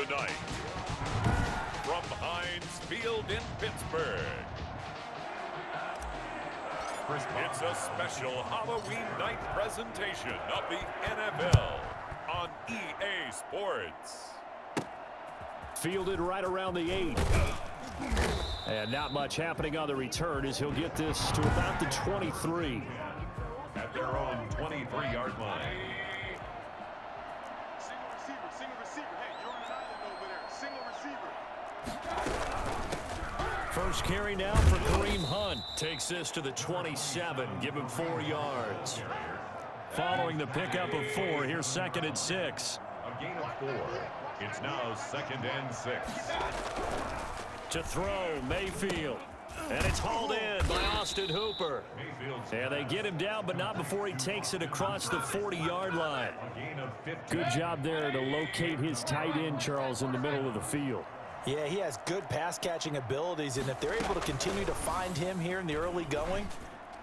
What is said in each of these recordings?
Tonight, from Heinz Field in Pittsburgh, it's a special Halloween night presentation of the NFL on EA Sports. Fielded right around the 8. And not much happening on the return as he'll get this to about the 23. At their own 23-yard line. Single receiver. Hey, you're on an island over there. Single receiver. First carry now for Kareem Hunt. Takes this to the 27. Give him 4 yards. Following the pickup of 4, here's 2nd and 6. A gain of 4. It's now 2nd and 6. To throw, Mayfield. And it's hauled in by Austin Hooper. And they get him down, but not before he takes it across the 40-yard line. Good job there to locate his tight end, Charles, in the middle of the field. Yeah, he has good pass-catching abilities, and if they're able to continue to find him here in the early going,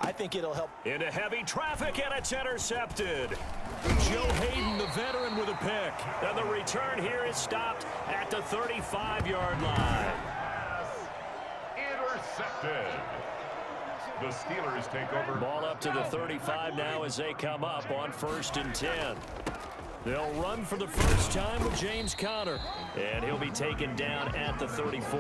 I think it'll help. Into heavy traffic, and it's intercepted. Joe Hayden, the veteran, with a pick. And the return here is stopped at the 35-yard line. Intercepted. The Steelers take over. Ball up to the 35 now as they come up on 1st and 10. They'll run for the first time with James Conner. And he'll be taken down at the 34.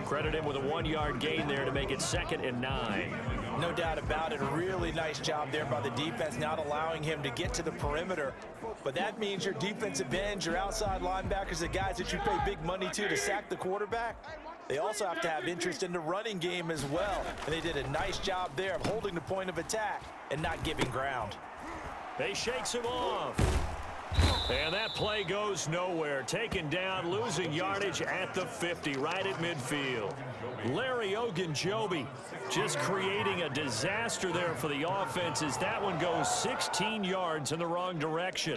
Credit him with a 1-yard gain there to make it 2nd and 9. No doubt about it. A really nice job there by the defense, not allowing him to get to the perimeter. But that means your defensive ends, your outside linebackers, the guys that you pay big money to sack the quarterback, they also have to have interest in the running game as well. And they did a nice job there of holding the point of attack and not giving ground. They shakes him off. And that play goes nowhere. Taken down, losing yardage at the 50, right at midfield. Larry Ogunjobi just creating a disaster there for the offense as that one goes 16 yards in the wrong direction.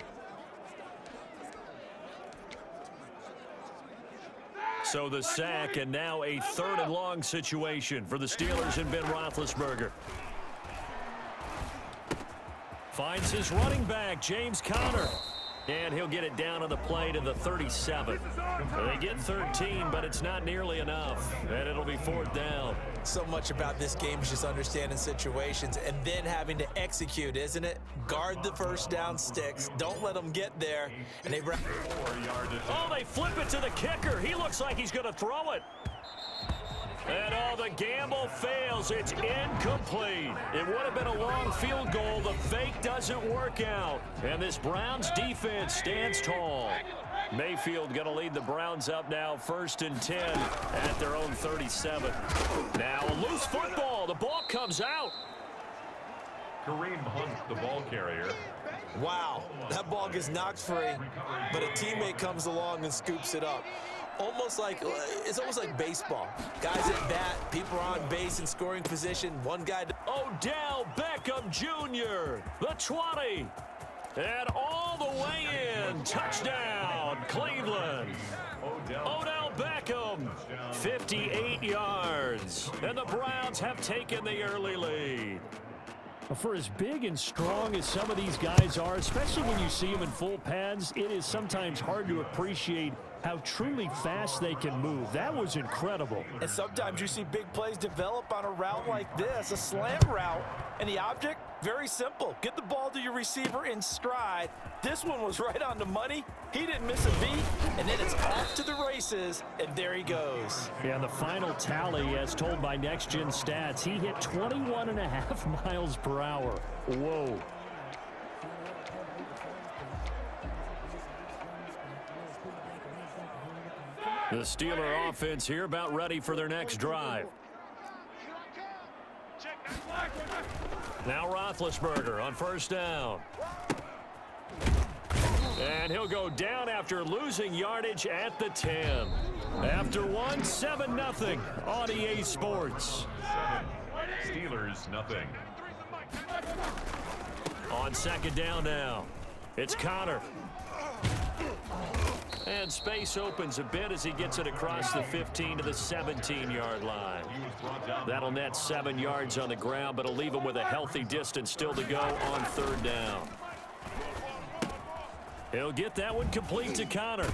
So the sack, and now a 3rd and long situation for the Steelers and Ben Roethlisberger. Finds his running back, James Conner. And he'll get it down on the play to the 37. They get 13, but it's not nearly enough. And it'll be 4th down. So much about this game is just understanding situations and then having to execute, isn't it? Guard the first down sticks. Don't let them get there. And they they flip it to the kicker. He looks like he's going to throw it. And the gamble fails. It's incomplete. It would have been a long field goal. The fake doesn't work out. And this Browns defense stands tall. Mayfield going to lead the Browns up now 1st and 10 at their own 37. Now a loose football. The ball comes out. Kareem Hunt, the ball carrier. Wow, that ball gets knocked free, but a teammate comes along and scoops it up. It's almost like baseball. Guys at bat, people are on base in scoring position. One guy. Odell Beckham Jr., the 20. And all the way in. Touchdown, Cleveland. Odell Beckham, 58 yards. And the Browns have taken the early lead. For as big and strong as some of these guys are, especially when you see them in full pads, it is sometimes hard to appreciate how truly fast they can move. That was incredible. And sometimes you see big plays develop on a route like this, a slam route, and the object, very simple. Get the ball to your receiver in stride. This one was right on the money. He didn't miss a beat, and then it's off to the races, and there he goes. Yeah, the final tally, as told by Next Gen Stats, he hit 21.5 miles per hour. Whoa. The Steeler offense here about ready for their next drive. Now Roethlisberger on 1st down. And he'll go down after losing yardage at the 10. After 7-0 on EA Sports. Steelers, nothing. On 2nd down now. It's Conner. And space opens a bit as he gets it across the 15 to the 17-yard line. That'll net 7 yards on the ground, but it'll leave him with a healthy distance still to go on 3rd down. He'll get that one complete to Connor.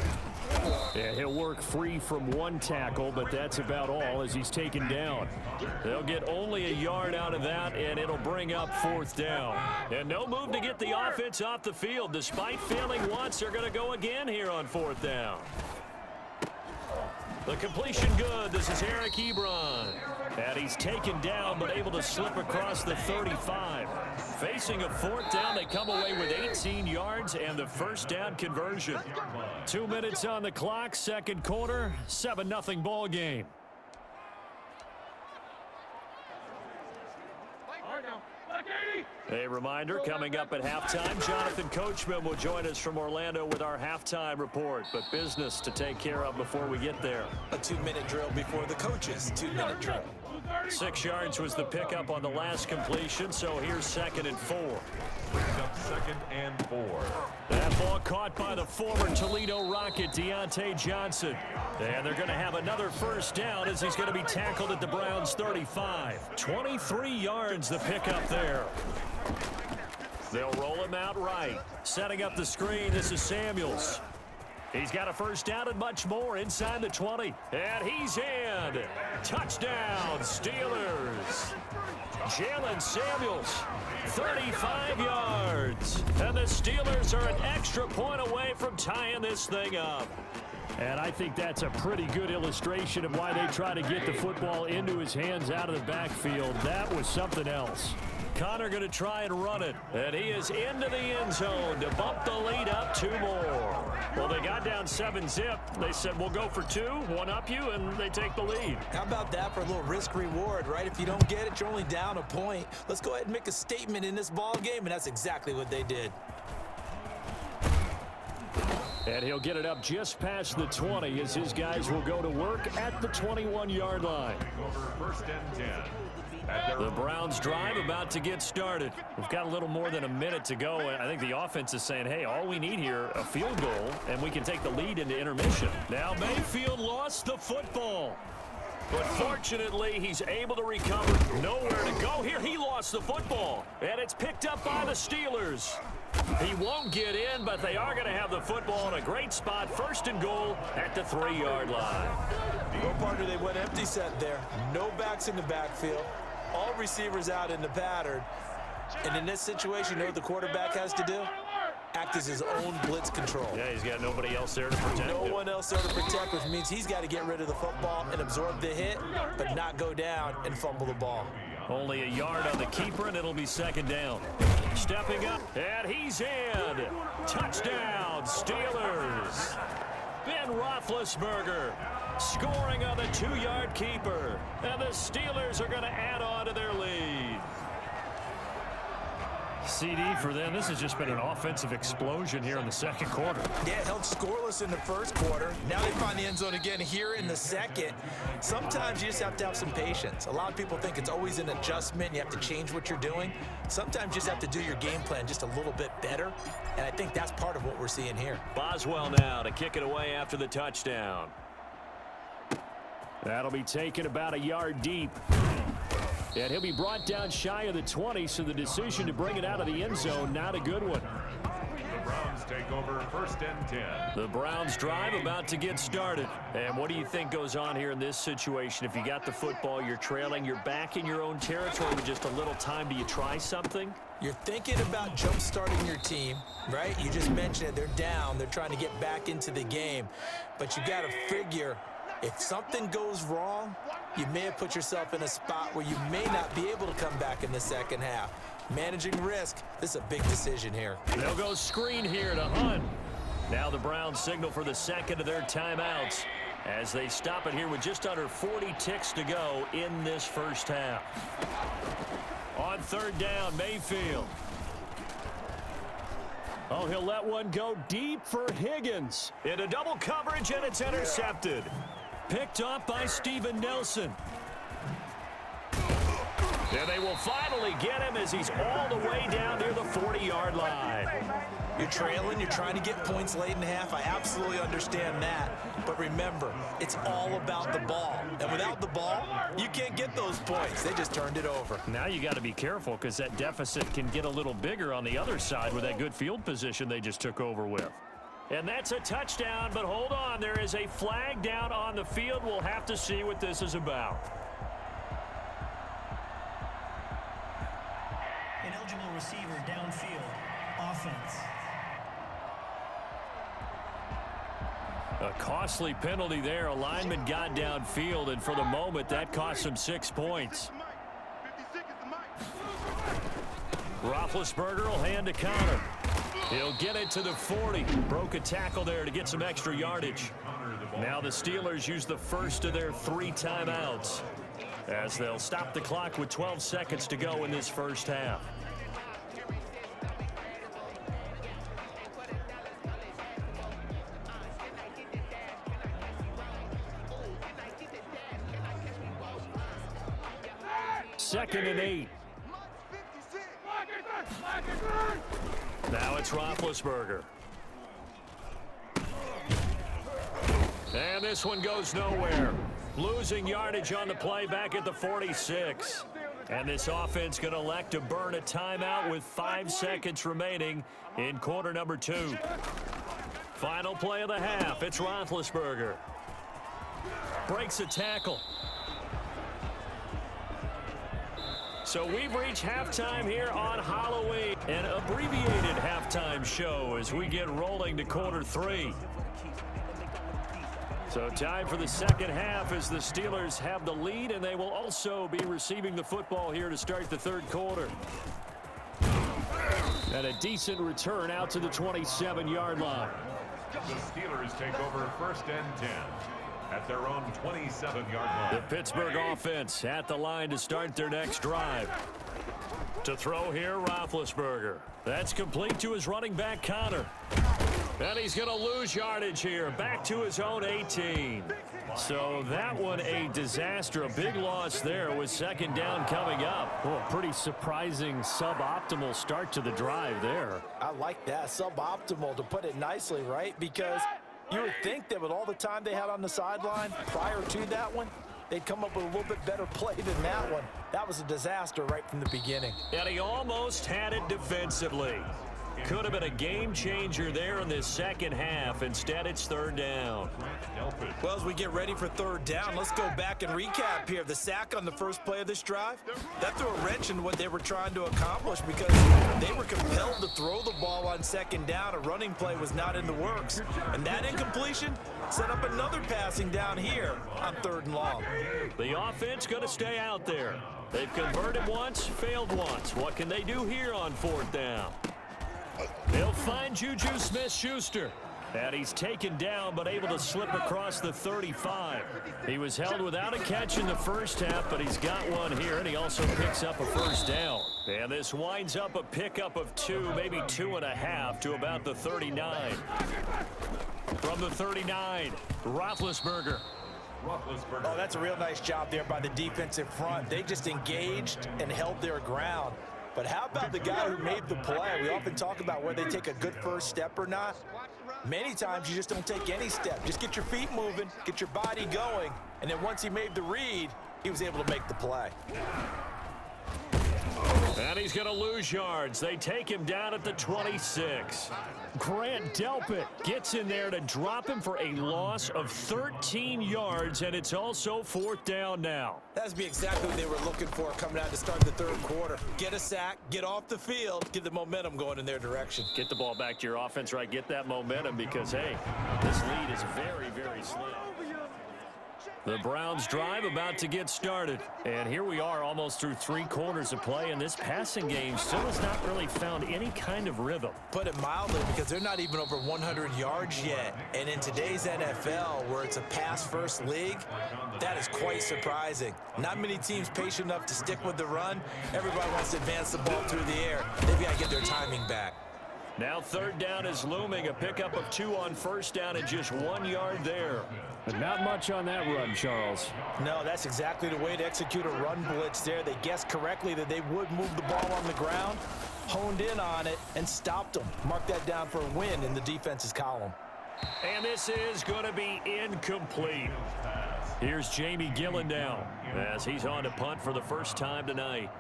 Yeah, he'll work free from one tackle, but that's about all as he's taken down. They'll get only a yard out of that, and it'll bring up 4th down. And no move to get the offense off the field. Despite failing once, they're going to go again here on 4th down. The completion good. This is Eric Ebron. And he's taken down, but able to slip across the 35. Facing a 4th down, they come away with 18 yards and the 1st down conversion. 2 minutes on the clock, 2nd quarter, 7-0 ball game. A reminder, coming up at halftime, Jonathan Coachman will join us from Orlando with our halftime report. But business to take care of before we get there. A 2-minute drill before the coaches' 2-minute drill. 6 yards was the pickup on the last completion, so here's 2nd and 4. Brings up 2nd and 4. That ball caught by the former Toledo Rocket, Deontay Johnson. And they're going to have another 1st down as he's going to be tackled at the Browns' 35. 23 yards the pickup there. They'll roll him out right. Setting up the screen, this is Samuels. He's got a 1st down and much more inside the 20. And he's in. Touchdown, Steelers. Jalen Samuels, 35 yards. And the Steelers are an extra point away from tying this thing up. And I think that's a pretty good illustration of why they try to get the football into his hands out of the backfield. That was something else. Connor going to try and run it. And he is into the end zone to bump the lead up 2 more. Well, they got down 7-zip. They said, we'll go for 2, one up you, and they take the lead. How about that for a little risk reward, right? If you don't get it, you're only down a point. Let's go ahead and make a statement in this ball game, and that's exactly what they did. And he'll get it up just past the 20 as his guys will go to work at the 21-yard line. Over 1st and 10. The Browns drive about to get started. We've got a little more than a minute to go. I think the offense is saying, hey, all we need here, a field goal, and we can take the lead into intermission. Now Mayfield lost the football. But fortunately, he's able to recover. Nowhere to go here. He lost the football. And it's picked up by the Steelers. He won't get in, but they are going to have the football in a great spot. 1st and goal at the 3-yard line. No partner, they went empty set there. No backs in the backfield. All receivers out in the pattern. And in this situation, you know what the quarterback has to do? Act as his own blitz control. Yeah, he's got nobody else there to protect him. No one else there to protect, which means he's got to get rid of the football and absorb the hit, but not go down and fumble the ball. Only a yard on the keeper, and it'll be 2nd down. Stepping up, and he's in. Touchdown, Steelers. Ben Roethlisberger scoring on the 2-yard keeper. And the Steelers are going to add on to their lead. CD for them. This has just been an offensive explosion here in the 2nd quarter. Yeah, held scoreless in the 1st quarter. Now they find the end zone again here in the 2nd. Sometimes you just have to have some patience. A lot of people think it's always an adjustment. You have to change what you're doing. Sometimes you just have to do your game plan just a little bit better. And I think that's part of what we're seeing here. Boswell now to kick it away after the touchdown. That'll be taken about a yard deep. And he'll be brought down shy of the 20, so the decision to bring it out of the end zone, not a good one. The Browns take over 1st and 10. The Browns drive about to get started. And what do you think goes on here in this situation? If you got the football, you're trailing, you're back in your own territory with just a little time. Do you try something? You're thinking about jump-starting your team, right? You just mentioned it. They're down. They're trying to get back into the game. But you got to figure, if something goes wrong, you may have put yourself in a spot where you may not be able to come back in the 2nd half. Managing risk, this is a big decision here. They'll go screen here to Hunt. Now the Browns signal for the 2nd of their timeouts as they stop it here with just under 40 ticks to go in this 1st half. On 3rd down, Mayfield. Oh, he'll let one go deep for Higgins. Into double coverage, and it's intercepted. Picked off by Steven Nelson. And they will finally get him as he's all the way down near the 40-yard line. You're trailing, you're trying to get points late in the half. I absolutely understand that. But remember, it's all about the ball. And without the ball, you can't get those points. They just turned it over. Now you got to be careful because that deficit can get a little bigger on the other side with that good field position they just took over with. And that's a touchdown, but hold on. There is a flag down on the field. We'll have to see what this is about. Ineligible receiver downfield. Offense. A costly penalty there. A lineman got downfield, and for the moment, that cost him 6 points. 56 is the mic. Roethlisberger will hand to Connor. He'll get it to the 40. Broke a tackle there to get some extra yardage. Now the Steelers use the first of their 3 timeouts as they'll stop the clock with 12 seconds to go in this first half. Second and 8. Now it's Roethlisberger. And this one goes nowhere. Losing yardage on the play back at the 46. And this offense going to elect to burn a timeout with 5 seconds remaining in quarter number 2. Final play of the half. It's Roethlisberger. Breaks a tackle. So we've reached halftime here on Halloween, an abbreviated halftime show as we get rolling to quarter 3. So time for the second half as the Steelers have the lead, and they will also be receiving the football here to start the third quarter. And a decent return out to the 27-yard line. The Steelers take over first and 10 at their own 27-yard line. The Pittsburgh offense at the line to start their next drive. To throw here, Roethlisberger. That's complete to his running back, Connor. And he's going to lose yardage here, back to his own 18. So that one a disaster, a big loss there with second down coming up. Oh, a pretty surprising suboptimal start to the drive there. I like that, suboptimal, to put it nicely, right? Because you would think that with all the time they had on the sideline prior to that one, they'd come up with a little bit better play than that one. That was a disaster right from the beginning. And he almost had it defensively. Could have been a game changer there in this second half. Instead, it's third down. Well, as we get ready for third down, let's go back and recap here. The sack on the first play of this drive, that threw a wrench in what they were trying to accomplish because they were compelled to throw the ball on second down. A running play was not in the works. And that incompletion set up another passing down here on third and long. The offense going to stay out there. They've converted once, failed once. What can they do here on fourth down? They'll find Juju Smith-Schuster. And he's taken down but able to slip across the 35. He was held without a catch in the first half, but he's got one here, and he also picks up a first down. And this winds up a pickup of 2, maybe 2.5 to about the 39. From the 39, Roethlisberger. Oh, that's a real nice job there by the defensive front. They just engaged and held their ground. But how about the guy who made the play? We often talk about whether they take a good first step or not. Many times you just don't take any step. Just get your feet moving, get your body going, and then once he made the read, he was able to make the play. And he's going to lose yards. They take him down at the 26. Grant Delpit gets in there to drop him for a loss of 13 yards, and it's also fourth down now. That's be exactly what they were looking for coming out to start the third quarter. Get a sack, get off the field, get the momentum going in their direction. Get the ball back to your offense, right? Get that momentum because, hey, this lead is very, very slim. The Browns drive about to get started. And here we are almost through 3 quarters of play, and this passing game still has not really found any kind of rhythm. Put it mildly, because they're not even over 100 yards yet. And in today's NFL, where it's a pass-first league, that is quite surprising. Not many teams patient enough to stick with the run. Everybody wants to advance the ball through the air. They've got to get their timing back. Now third down is looming. A pickup of 2 on first down and just 1 yard there. But not much on that run, Charles. No, that's exactly the way to execute a run blitz there. They guessed correctly that they would move the ball on the ground, honed in on it, and stopped them. Mark that down for a win in the defense's column. And this is going to be incomplete. Here's Jamie Gillen now as he's on to punt for the first time tonight.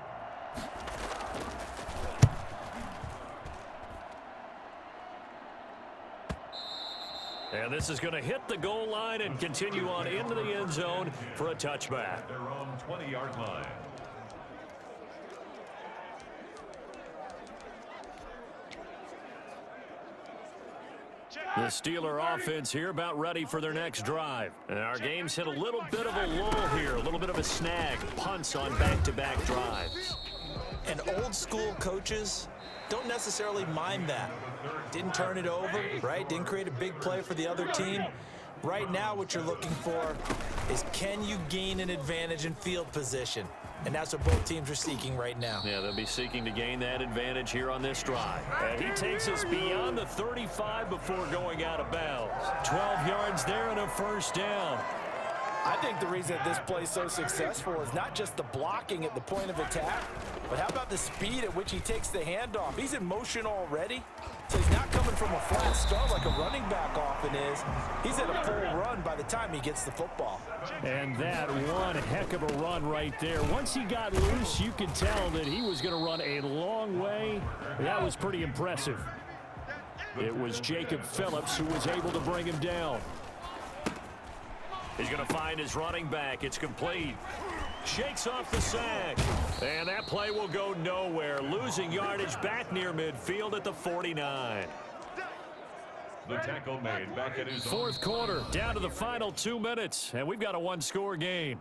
And this is going to hit the goal line and continue on into the end zone for a touchback. Their own 20-yard line. The Steeler offense here about ready for their next drive. And our game's hit a little bit of a lull here, a little bit of a snag. Punts on back-to-back drives. And old school coaches don't necessarily mind that. Didn't turn it over, right? Didn't create a big play for the other team. Right now what you're looking for is, can you gain an advantage in field position? And that's what both teams are seeking right now. Yeah, they'll be seeking to gain that advantage here on this drive. And he takes us beyond the 35 before going out of bounds. 12 yards there and a first down. I think the reason that this play is so successful is not just the blocking at the point of attack, but how about the speed at which he takes the handoff? He's in motion already, so he's not coming from a flat start like a running back often is. He's at a full run by the time he gets the football. And that one heck of a run right there. Once he got loose, you could tell that he was going to run a long way. That was pretty impressive. It was Jacob Phillips who was able to bring him down. He's going to find his running back. It's complete. Shakes off the sack. And that play will go nowhere. Losing yardage back near midfield at the 49. The tackle made back at his Fourth quarter, down to the final 2 minutes. And we've got a one-score game.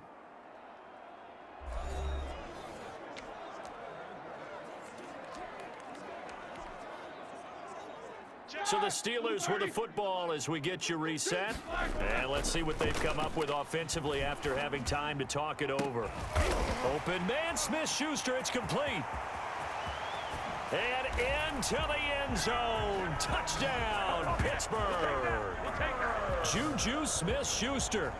So the Steelers with the football as we get you reset. And let's see what they've come up with offensively after having time to talk it over. Open man, Smith-Schuster, it's complete. And into the end zone. Touchdown, Pittsburgh. Juju Smith-Schuster,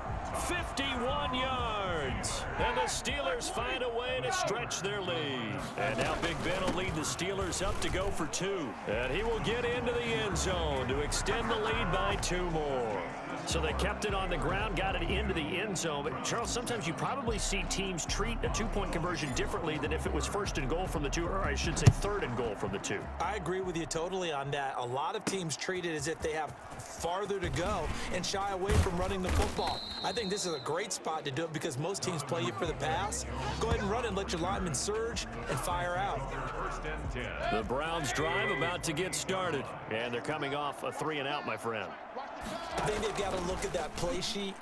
51 yards. And the Steelers find a way to stretch their lead. And now Big Ben will lead the Steelers up to go for 2. And he will get into the end zone to extend the lead by 2 more. So they kept it on the ground, got it into the end zone. But, Charles, sometimes you probably see teams treat a 2-point conversion differently than if it was first and goal from the 2, or I should say third and goal from the 2. I agree with you totally on that. A lot of teams treat it as if they have farther to go and shy away from running the football. I think this is a great spot to do it because most teams play you for the pass. Go ahead and run and let your linemen surge and fire out. first and 10. The Browns drive about to get started. And they're coming off a 3-and-out, my friend. I think they've got to look at that play sheet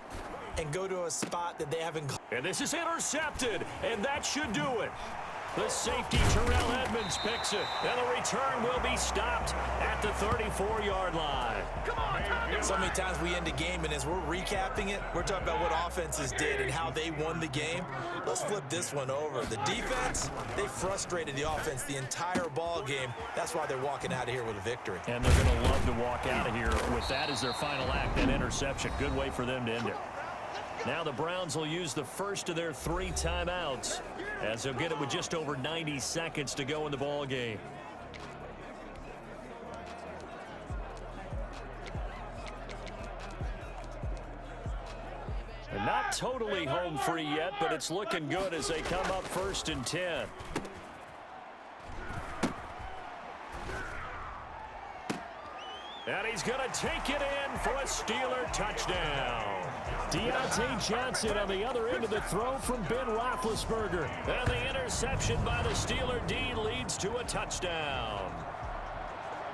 and go to a spot that they haven't. And this is intercepted, and that should do it. The safety, Terrell Edmonds, picks it, and the return will be stopped at the 34-yard line. So many times we end a game, and as we're recapping it, we're talking about what offenses did and how they won the game. Let's flip this one over. The defense, they frustrated the offense the entire ball game. That's why they're walking out of here with a victory. And they're going to love to walk out of here with that as their final act, that interception. Good way for them to end it. Now the Browns will use the first of their 3 timeouts as they'll get it with just over 90 seconds to go in the ball game. And not totally home free yet, but it's looking good as they come up 1st and 10. And he's going to take it in for a Steeler touchdown. Deontay Johnson on the other end of the throw from Ben Roethlisberger. And the interception by the Steeler D leads to a touchdown.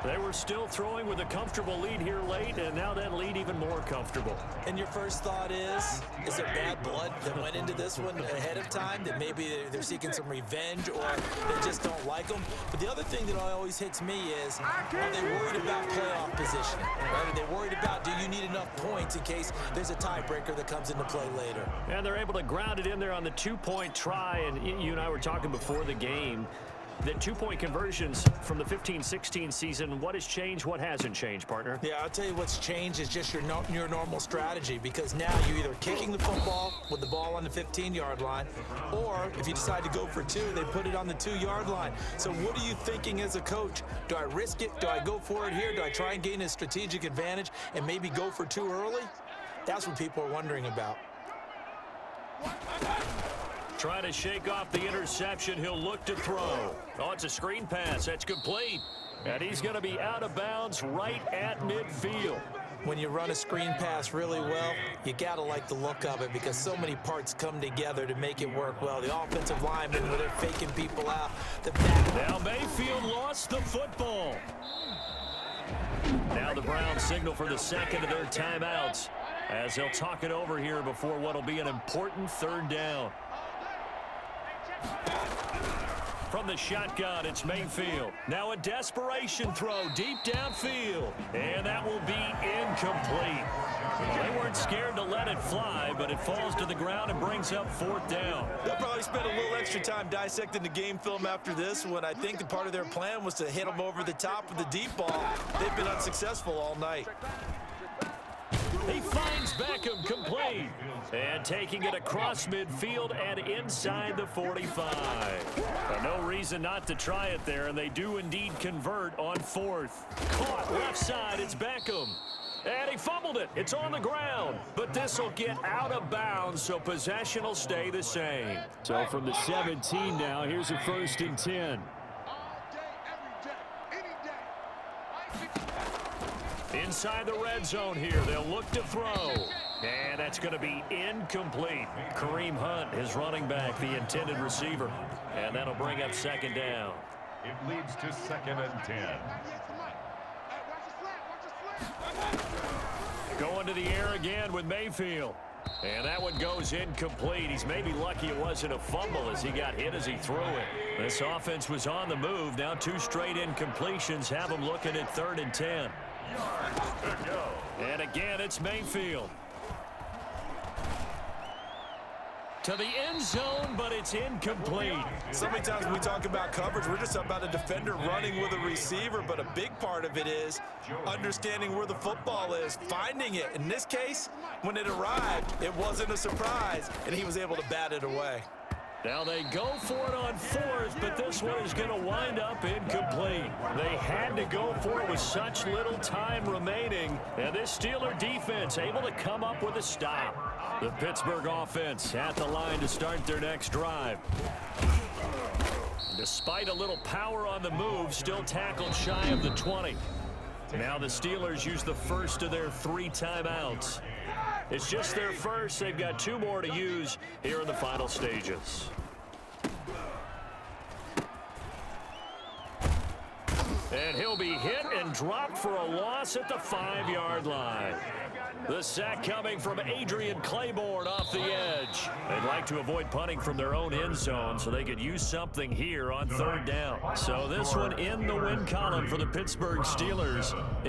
They were still throwing with a comfortable lead here late, and now that lead even more comfortable. And your first thought is there bad blood that went into this one ahead of time, that maybe they're seeking some revenge or they just don't like them? But the other thing that always hits me is, are they worried about playoff position? Right? Are they worried about, do you need enough points in case there's a tiebreaker that comes into play later? And they're able to ground it in there on the 2-point try, and you and I were talking before the game. The two-point conversions from the 15-16 season, what has changed, what hasn't changed, partner? Yeah, I'll tell you what's changed is just your normal strategy, because now you're either kicking the football with the ball on the 15-yard line, or if you decide to go for two, they put it on the 2-yard line. So what are you thinking as a coach? Do I risk it? Do I go for it here? Do I try and gain a strategic advantage and maybe go for two early? That's what people are wondering about. Trying to shake off the interception. He'll look to throw. Oh, it's a screen pass. That's complete. And he's going to be out of bounds right at midfield. When you run a screen pass really well, you got to like the look of it, because so many parts come together to make it work well. The offensive linemen, where they're faking people out. The back. Now Mayfield lost the football. Now the Browns signal for the second of their timeouts, as they'll talk it over here before what will be an important third down. From the shotgun, it's Mayfield. Now a desperation throw deep downfield. And that will be incomplete. They weren't scared to let it fly, but it falls to the ground and brings up fourth down. They'll probably spend a little extra time dissecting the game film after this one. I think that part of their plan was to hit them over the top with the deep ball. They've been unsuccessful all night. He finds Beckham complete. And taking it across midfield and inside the 45. No reason not to try it there, and they do indeed convert on fourth. Caught left side, it's Beckham. And he fumbled it. It's on the ground. But this will get out of bounds, so possession will stay the same. So from the 17 now, here's a 1st and 10. Inside the red zone here, they'll look to throw. And that's going to be incomplete. Kareem Hunt, his running back, the intended receiver. And that'll bring up second down. It leads to 2nd and 10. Going to the air again with Mayfield. And that one goes incomplete. He's maybe lucky it wasn't a fumble as he got hit as he threw it. This offense was on the move. Now 2 straight incompletions have them looking at 3rd and 10. And again, it's Mayfield. To the end zone, but it's incomplete. So many times when we talk about coverage, we're just about a defender running with a receiver, but a big part of it is understanding where the football is, finding it. In this case, when it arrived, it wasn't a surprise, and he was able to bat it away. Now they go for it on 4th, but this one is going to wind up incomplete. They had to go for it with such little time remaining, and this Steeler defense able to come up with a stop. The Pittsburgh offense at the line to start their next drive. Despite a little power on the move, still tackled shy of the 20. Now the Steelers use the first of their 3 timeouts. It's just their first. They've got 2 more to use here in the final stages. And he'll be hit and dropped for a loss at the 5-yard line. The sack coming from Adrian Claiborne off the edge. They'd like to avoid punting from their own end zone so they could use something here on 3rd down. So this one in the win column for the Pittsburgh Steelers.